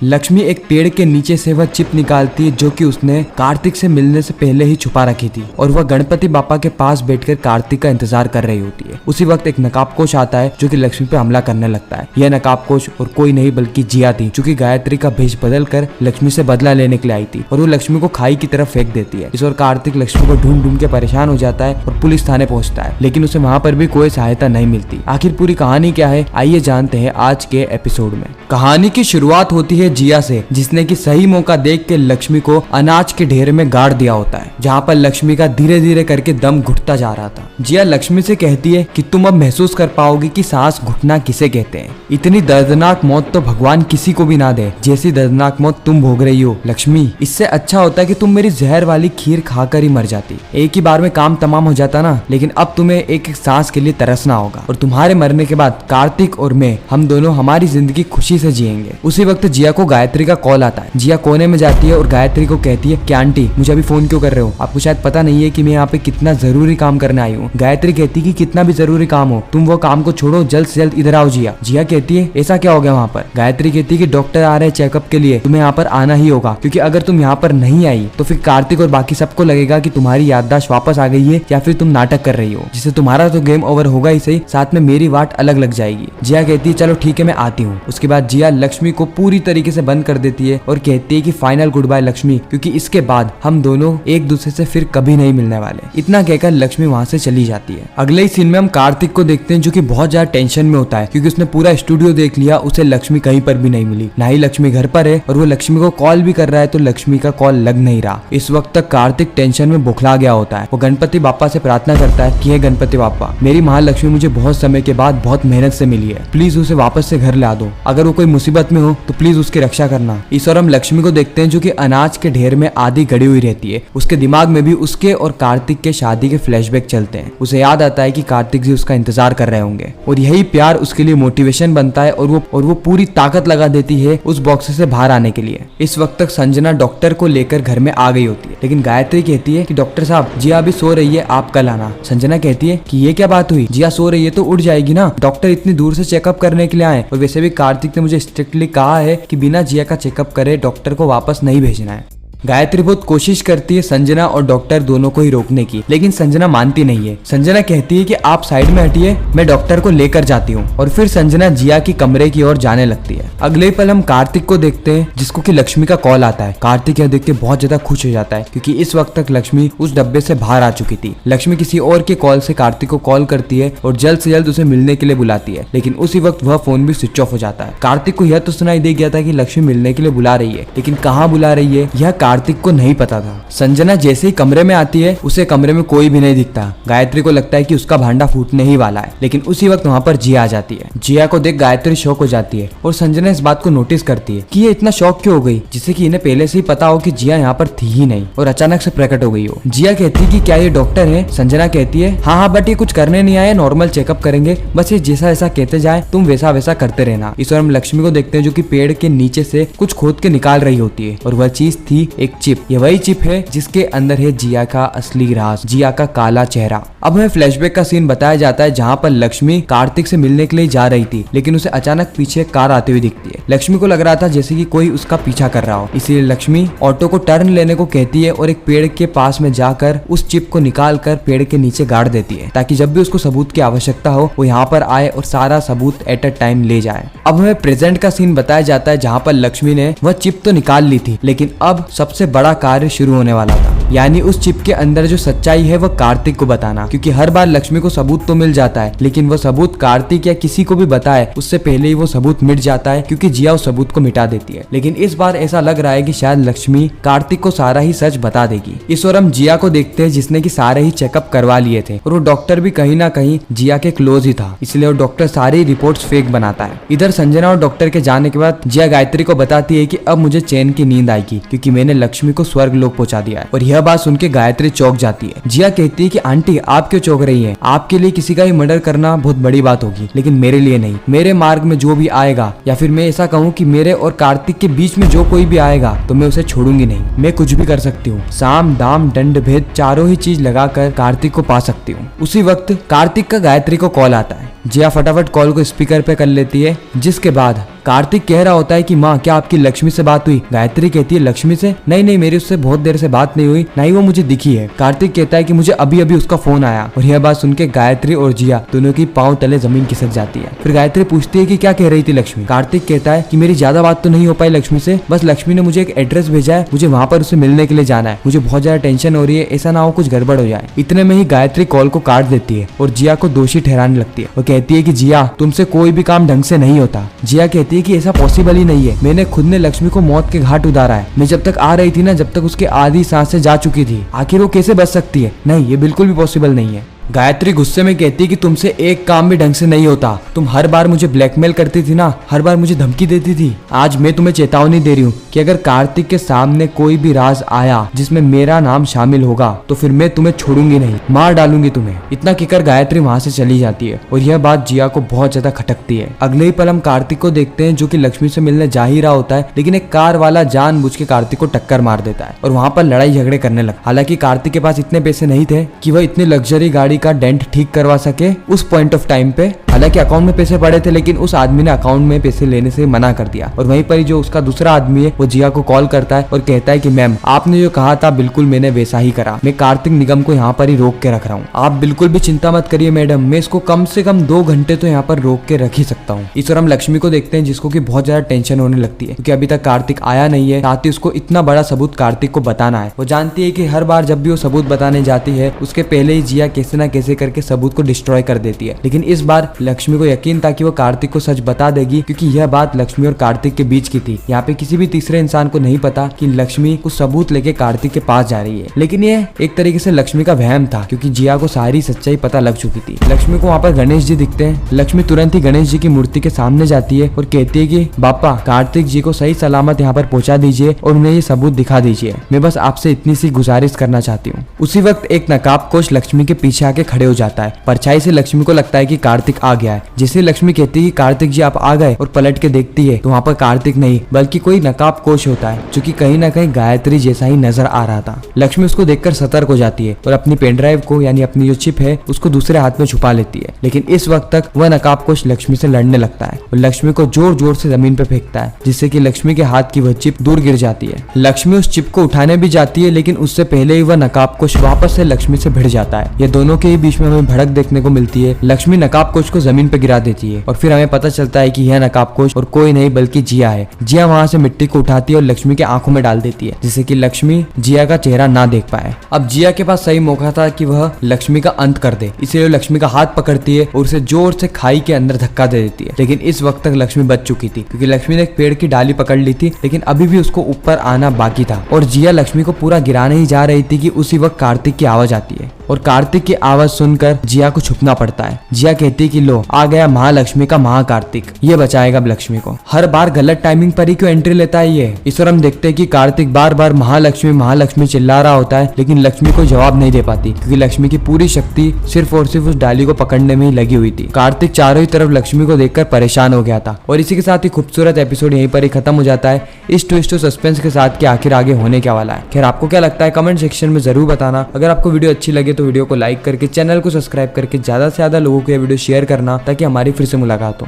लक्ष्मी एक पेड़ के नीचे से वह चिप निकालती है जो कि उसने कार्तिक से मिलने से पहले ही छुपा रखी थी, और वह गणपति बापा के पास बैठकर कार्तिक का इंतजार कर रही होती है। उसी वक्त एक नकाबपोश आता है जो कि लक्ष्मी पे हमला करने लगता है। यह नकाबपोश और कोई नहीं बल्कि जिया थी, जो कि गायत्री का भेष बदल कर लक्ष्मी से बदला लेने के लिए आई थी, और वो लक्ष्मी को खाई की तरफ फेंक देती है। इस और कार्तिक लक्ष्मी को ढूंढ ढूंढ के परेशान हो जाता है और पुलिस थाने पहुंचता है, लेकिन उसे वहां पर भी कोई सहायता नहीं मिलती। आखिर पूरी कहानी क्या है, आइए जानते हैं आज के एपिसोड में। कहानी की शुरुआत होती है जिया से, जिसने की सही मौका देख के लक्ष्मी को अनाज के ढेर में गाड़ दिया होता है, जहाँ पर लक्ष्मी का धीरे धीरे करके दम घुटता जा रहा था। जिया लक्ष्मी से कहती है कि तुम अब महसूस कर पाओगी कि सांस घुटना किसे कहते हैं। इतनी दर्दनाक मौत तो भगवान किसी को भी ना दे जैसी दर्दनाक मौत तुम भोग रही हो लक्ष्मी। इससे अच्छा होता है कि तुम मेरी जहर वाली खीर खाकर ही मर जाती। एक ही बार में काम तमाम हो जाता ना, लेकिन अब तुम्हें एक एक सांस के लिए तरसना होगा, और तुम्हारे मरने के बाद कार्तिक और मैं, हम दोनों हमारी जिंदगी खुशी से जिएंगे। उसी वक्त जिया को गायत्री का कॉल आता है। जिया कोने में जाती है और गायत्री को कहती है कि आंटी मुझे अभी फोन क्यों कर रहे हो, आपको शायद पता नहीं है कि मैं यहाँ पे कितना जरूरी काम करने आई हूँ। गायत्री कहती है कि कितना भी जरूरी काम हो तुम वो काम को छोड़ो, जल्द से जल्द इधर आओ जिया। जिया कहती है ऐसा क्या हो गया वहाँ पर। गायत्री कहती है कि डॉक्टर आ रहे हैं चेकअप के लिए, तुम्हें यहाँ पर आना ही होगा, क्योंकि अगर तुम यहाँ पर नहीं आई तो फिर कार्तिक और बाकी सबको लगेगा कि तुम्हारी याददाश्त वापस आ गई है या फिर तुम नाटक कर रही हो, जिससे तुम्हारा तो गेम ओवर होगा ही सही, साथ में मेरी वाट अलग लग जाएगी। जिया कहती है चलो ठीक है मैं आती हूँ। उसके बाद जिया लक्ष्मी को पूरी तरीके से बंद कर देती है और कहती है कि फाइनल गुड बाय लक्ष्मी, क्योंकि इसके बाद हम दोनों एक दूसरे से फिर कभी नहीं मिलने वाले। इतना कहकर लक्ष्मी वहाँ से चली जाती है। अगले ही सीन में हम कार्तिक को देखते हैं जो कि बहुत ज्यादा टेंशन में होता है, क्योंकि उसने पूरा स्टूडियो देख लिया, उसे लक्ष्मी कहीं पर भी नहीं मिली, ना ही लक्ष्मी घर पर है, और वो लक्ष्मी को कॉल भी कर रहा है तो लक्ष्मी का कॉल लग नहीं रहा। इस वक्त तक कार्तिक टेंशन में बुखला गया होता है। वो गणपति बापा से प्रार्थना करता है कि हे गणपति बापा, मेरी महालक्ष्मी मुझे बहुत समय के बाद बहुत मेहनत से मिली है, प्लीज उसे वापस से घर ला दो। अगर वो कोई मुसीबत में हो तो प्लीज उसकी रक्षा करना। इस और हम लक्ष्मी को देखते हैं जो कि अनाज के ढेर में आधी गड़ी हुई रहती है। उसके दिमाग में भी उसके और कार्तिक के शादी के फ्लैशबैक चलते हैं। उसे याद आता है कि कार्तिक जी उसका इंतजार कर रहे होंगे, और यही प्यार उसके लिए मोटिवेशन बनता है, और वो पूरी ताकत लगा देती है उस बॉक्स से बाहर आने के लिए। इस वक्त तक संजना डॉक्टर को लेकर घर में आ गई होती है, लेकिन गायत्री कहती है कि डॉक्टर साहब जिया अभी सो रही है, आप कल आना। संजना कहती है कि ये क्या बात हुई, जिया सो रही है तो उठ जाएगी ना, डॉक्टर इतनी दूर से चेकअप करने के लिए आए, और वैसे भी कार्तिक ने मुझे स्ट्रिक्टली कहा है कि बिना जिया का चेकअप करे डॉक्टर को वापस नहीं भेजना है। गायत्री बहुत कोशिश करती है संजना और डॉक्टर दोनों को ही रोकने की, लेकिन संजना मानती नहीं है। संजना कहती है कि आप साइड में हटिए, मैं डॉक्टर को लेकर जाती हूँ, और फिर संजना जिया की कमरे की ओर जाने लगती है। अगले पल हम कार्तिक को देखते हैं जिसको कि लक्ष्मी का कॉल आता है। कार्तिक यह देख के बहुत ज्यादा खुश हो जाता है, क्योंकि इस वक्त तक लक्ष्मी उस डब्बे से बाहर आ चुकी थी। लक्ष्मी किसी और के कॉल से कार्तिक को कॉल करती है और जल्द से जल्द उसे मिलने के लिए बुलाती है, लेकिन उसी वक्त वह फोन भी स्विच ऑफ हो जाता है। कार्तिक को यह तो सुनाई दे गया था कि लक्ष्मी मिलने के लिए बुला रही है, लेकिन कहाँ बुला रही है यह कार्तिक को नहीं पता था। संजना जैसे ही कमरे में आती है उसे कमरे में कोई भी नहीं दिखता। गायत्री को लगता है कि उसका भांडा फूटने ही वाला है, लेकिन उसी वक्त वहाँ पर जिया आ जाती है। जिया को देख गायत्री शॉक हो जाती है, और संजना इस बात को नोटिस करती है कि ये इतना शॉक क्यों हो गई, जिससे कि इन्हें पहले से ही पता हो कि जिया यहाँ पर थी ही नहीं और अचानक से प्रकट हो गई हो। जिया कहती है कि क्या ये डॉक्टर है। संजना कहती है हाँ, बट ये कुछ करने नहीं आए, नॉर्मल चेकअप करेंगे, बस ये जैसा जैसा कहते जाए तुम वैसा वैसा करते रहना। इस और हम लक्ष्मी को देखते हैं जो कि पेड़ के नीचे से कुछ खोद के निकाल रही होती है, और वह चीज थी एक चिप। ये वही चिप है जिसके अंदर है जिया का असली राज, जिया का काला चेहरा। अब हमें फ्लैशबैक का सीन बताया जाता है जहाँ पर लक्ष्मी कार्तिक से मिलने के लिए जा रही थी, लेकिन उसे अचानक पीछे कार आती हुई दिखती है। लक्ष्मी को लग रहा था जैसे कि कोई उसका पीछा कर रहा हो, इसलिए लक्ष्मी ऑटो को टर्न लेने को कहती है और एक पेड़ के पास में जाकर उस चिप को निकाल कर पेड़ के नीचे गाड़ देती है, ताकि जब भी उसको सबूत की आवश्यकता हो वो यहाँ पर आए और सारा सबूत एट अ टाइम ले जाए। अब हमें प्रेजेंट का सीन बताया जाता है जहाँ पर लक्ष्मी ने वह चिप तो निकाल ली थी, लेकिन अब सबसे बड़ा कार्य शुरू होने वाला था, यानी उस चिप के अंदर जो सच्चाई है वह कार्तिक को बताना। क्योंकि हर बार लक्ष्मी को सबूत तो मिल जाता है, लेकिन वो सबूत कार्तिक या किसी को भी बताए उससे पहले ही वो सबूत मिट जाता है, क्योंकि जिया उस सबूत को मिटा देती है। लेकिन इस बार ऐसा लग रहा है कि शायद लक्ष्मी कार्तिक को सारा ही सच बता देगी। इस और हम जिया को देखते हैं जिसने की सारे ही चेकअप करवा लिए थे, और वो डॉक्टर भी कहीं ना कहीं जिया के क्लोज ही था, इसलिए वो डॉक्टर सारी रिपोर्ट्स फेक बनाता है। इधर संजना और डॉक्टर के जाने के बाद जिया गायत्री को बताती है कि अब मुझे चैन की नींद आएगी, क्योंकि मैंने लक्ष्मी को स्वर्ग लोक पहुंचा दिया है। और यह बात सुन के गायत्री चौंक जाती है। जिया कहती है कि आंटी आप क्यों चौंक रही हैं? आपके लिए किसी का ही मर्डर करना बहुत बड़ी बात होगी, लेकिन मेरे लिए नहीं। मेरे मार्ग में जो भी आएगा, या फिर मैं ऐसा कहूँ कि मेरे और कार्तिक के बीच में जो कोई भी आएगा, तो मैं उसे छोड़ूंगी नहीं। मैं कुछ भी कर सकती हूँ, साम दाम दंड भेद चारों ही चीज लगाकर कार्तिक को पा सकती हूँ। उसी वक्त कार्तिक का गायत्री को कॉल आता है। जिया फटाफट कॉल को स्पीकर पे कर लेती है, जिसके बाद कार्तिक कह रहा होता है कि माँ क्या आपकी लक्ष्मी से बात हुई। गायत्री कहती है लक्ष्मी से? नहीं मेरी उससे बहुत देर से बात नहीं हुई, ना ही वो मुझे दिखी है। कार्तिक कहता है कि मुझे अभी अभी उसका फोन आया। और यह बात सुन के गायत्री और जिया दोनों की पांव तले जमीन खिसक जाती है। फिर गायत्री पूछती है कि क्या कह रही थी लक्ष्मी। कार्तिक कहता है कि मेरी ज्यादा बात तो नहीं हो पाई लक्ष्मी से, बस लक्ष्मी ने मुझे एक एड्रेस भेजा है, मुझे वहाँ पर उसे मिलने के लिए जाना है। मुझे बहुत ज्यादा टेंशन हो रही है, ऐसा ना हो कुछ गड़बड़ हो जाए। इतने में ही गायत्री कॉल को काट देती है और जिया को दोषी ठहराने लगती है। वो कहती है कि जिया तुमसे कोई भी काम ढंग से नहीं होता। जिया कहती है कि ऐसा पॉसिबल ही नहीं है, मैंने खुद ने लक्ष्मी को मौत के घाट उतारा है। मैं जब तक आ रही थी ना, जब तक उसके आधी सांसें जा चुकी थी, आखिर वो कैसे बच सकती है? नहीं, ये बिल्कुल भी पॉसिबल नहीं है। गायत्री गुस्से में कहती है कि तुमसे एक काम भी ढंग से नहीं होता। तुम हर बार मुझे ब्लैकमेल करती थी ना, हर बार मुझे धमकी देती थी। आज मैं तुम्हें चेतावनी दे रही हूँ कि अगर कार्तिक के सामने कोई भी राज आया जिसमें मेरा नाम शामिल होगा तो फिर मैं तुम्हें छोड़ूंगी नहीं, मार डालूंगी तुम्हें। इतना कहकर गायत्री वहाँ से चली जाती है और यह बात जिया को बहुत ज्यादा खटकती है। अगले ही पल हम कार्तिक को देखते हैं जो कि लक्ष्मी से मिलने जा ही रहा होता है, लेकिन एक कार वाला जानबूझ के कार्तिक को टक्कर मार देता है और वहाँ पर लड़ाई झगड़े करने लगा। हालांकि कार्तिक के पास इतने पैसे नहीं थे कि वह इतनी लग्जरी गाड़ी का डेंट ठीक करवा सके उस पॉइंट ऑफ टाइम पे। हालांकि अकाउंट में पैसे पड़े थे, लेकिन उस आदमी ने अकाउंट में पैसे लेने से मना कर दिया। और वहीं पर जो उसका दूसरा आदमी है वो जिया को कॉल करता है और कहता है कि मैम आपने जो कहा था बिल्कुल मैंने वैसा ही करा। मैं कार्तिक निगम को यहाँ पर ही रोक के रख रहा हूँ, आप बिल्कुल भी चिंता मत करिए मैडम, मैं इसको कम से कम 2 घंटे तो यहाँ पर रोक के रख ही सकता हूँ। इस और हम लक्ष्मी को देखते हैं जिसको की बहुत ज्यादा टेंशन होने लगती है क्योंकि अभी तक कार्तिक आया नहीं है, साथ ही उसको इतना बड़ा सबूत कार्तिक को बताना है। वो जानती है कि हर बार जब भी वो सबूत बताने जाती है उसके पहले ही जिया कैसे न कैसे करके सबूत को डिस्ट्रॉय कर देती है। लेकिन इस बार लक्ष्मी को यकीन था कि वो कार्तिक को सच बता देगी क्योंकि यह बात लक्ष्मी और कार्तिक के बीच की थी। यहाँ पे किसी भी तीसरे इंसान को नहीं पता कि लक्ष्मी कुछ सबूत लेके कार्तिक के पास जा रही है। लेकिन ये एक तरीके से लक्ष्मी का वहम था क्योंकि जिया को सारी सच्चाई पता लग चुकी थी। लक्ष्मी को वहाँ पर गणेश जी दिखते हैं। लक्ष्मी तुरंत ही गणेश जी की मूर्ति के सामने जाती है और कहती है कि बापा कार्तिक जी को सही सलामत यहाँ पर पहुंचा दीजिए और उन्हें ये सबूत दिखा दीजिए, मैं बस आपसे इतनी सी गुजारिश करना चाहती हूँ। उसी वक्त एक नकाबपोश लक्ष्मी के पीछे आके खड़े हो जाता है। परछाई से लक्ष्मी को लगता है कि कार्तिक आ गया है। जैसे लक्ष्मी कहती है कि कार्तिक जी आप आ गए और पलट के देखती है तो वहाँ पर कार्तिक नहीं बल्कि कोई नकाबपोश होता है जो कि कहीं ना कहीं गायत्री जैसा ही नजर आ रहा था। लक्ष्मी उसको देखकर सतर्क हो जाती है और अपनी पेनड्राइव को यानी अपनी जो चिप है उसको दूसरे हाथ में छुपा लेती है। लेकिन इस वक्त तक वह नकाबपोश लक्ष्मी से लड़ने लगता है और लक्ष्मी को जोर जोर से जमीन पे फेंकता है जिससे कि लक्ष्मी के हाथ की वह चिप दूर गिर जाती है। लक्ष्मी उस चिप को उठाने भी जाती है लेकिन उससे पहले ही वह नकाबपोश वापस से लक्ष्मी से भिड़ जाता है। ये दोनों के ही बीच में हमें भड़क देखने को मिलती है। लक्ष्मी नकाबपोश को जमीन पे गिरा देती है और फिर हमें पता चलता है कि यह नकाबपोश और कोई नहीं बल्कि जिया है। जिया वहाँ से मिट्टी को उठाती है और लक्ष्मी के आंखों में डाल देती है जिससे कि लक्ष्मी जिया का चेहरा ना देख पाए। अब जिया के पास सही मौका था कि वह लक्ष्मी का अंत कर दे, इसलिए लक्ष्मी का हाथ पकड़ती है और उसे जोर से खाई के अंदर धक्का दे देती है। लेकिन इस वक्त तक लक्ष्मी बच चुकी थी क्योंकि लक्ष्मी ने एक पेड़ की डाली पकड़ ली थी, लेकिन अभी भी उसको ऊपर आना बाकी था और जिया लक्ष्मी को पूरा गिराने ही जा रही थी कि उसी वक्त कार्तिक की आवाज आती है और कार्तिक की आवाज सुनकर जिया को छुपना पड़ता है। जिया कहती है कि लो आ गया महालक्ष्मी का महाकार्तिक, ये बचाएगा लक्ष्मी को। हर बार गलत टाइमिंग पर ही क्यों एंट्री लेता है ये। इस और हम देखते हैं कि कार्तिक बार बार महालक्ष्मी महालक्ष्मी चिल्ला रहा होता है लेकिन लक्ष्मी को जवाब नहीं दे पाती क्योंकि लक्ष्मी की पूरी शक्ति सिर्फ और सिर्फ उस डाली को पकड़ने में ही लगी हुई थी। कार्तिक चारों ही तरफ लक्ष्मी को देखकर परेशान हो गया था और इसी के साथ ही खूबसूरत एपिसोड यहीं पर ही खत्म हो जाता है इस ट्विस्ट और सस्पेंस के साथ कि आखिर आगे होने क्या वाला है। खैर आपको क्या लगता है कमेंट सेक्शन में जरूर बताना। अगर आपको वीडियो अच्छी लगे तो वीडियो को लाइक करके चैनल को सब्सक्राइब करके ज्यादा से ज्यादा लोगों को ये वीडियो शेयर करना ताकि हमारी फिर से मुलाकात हो।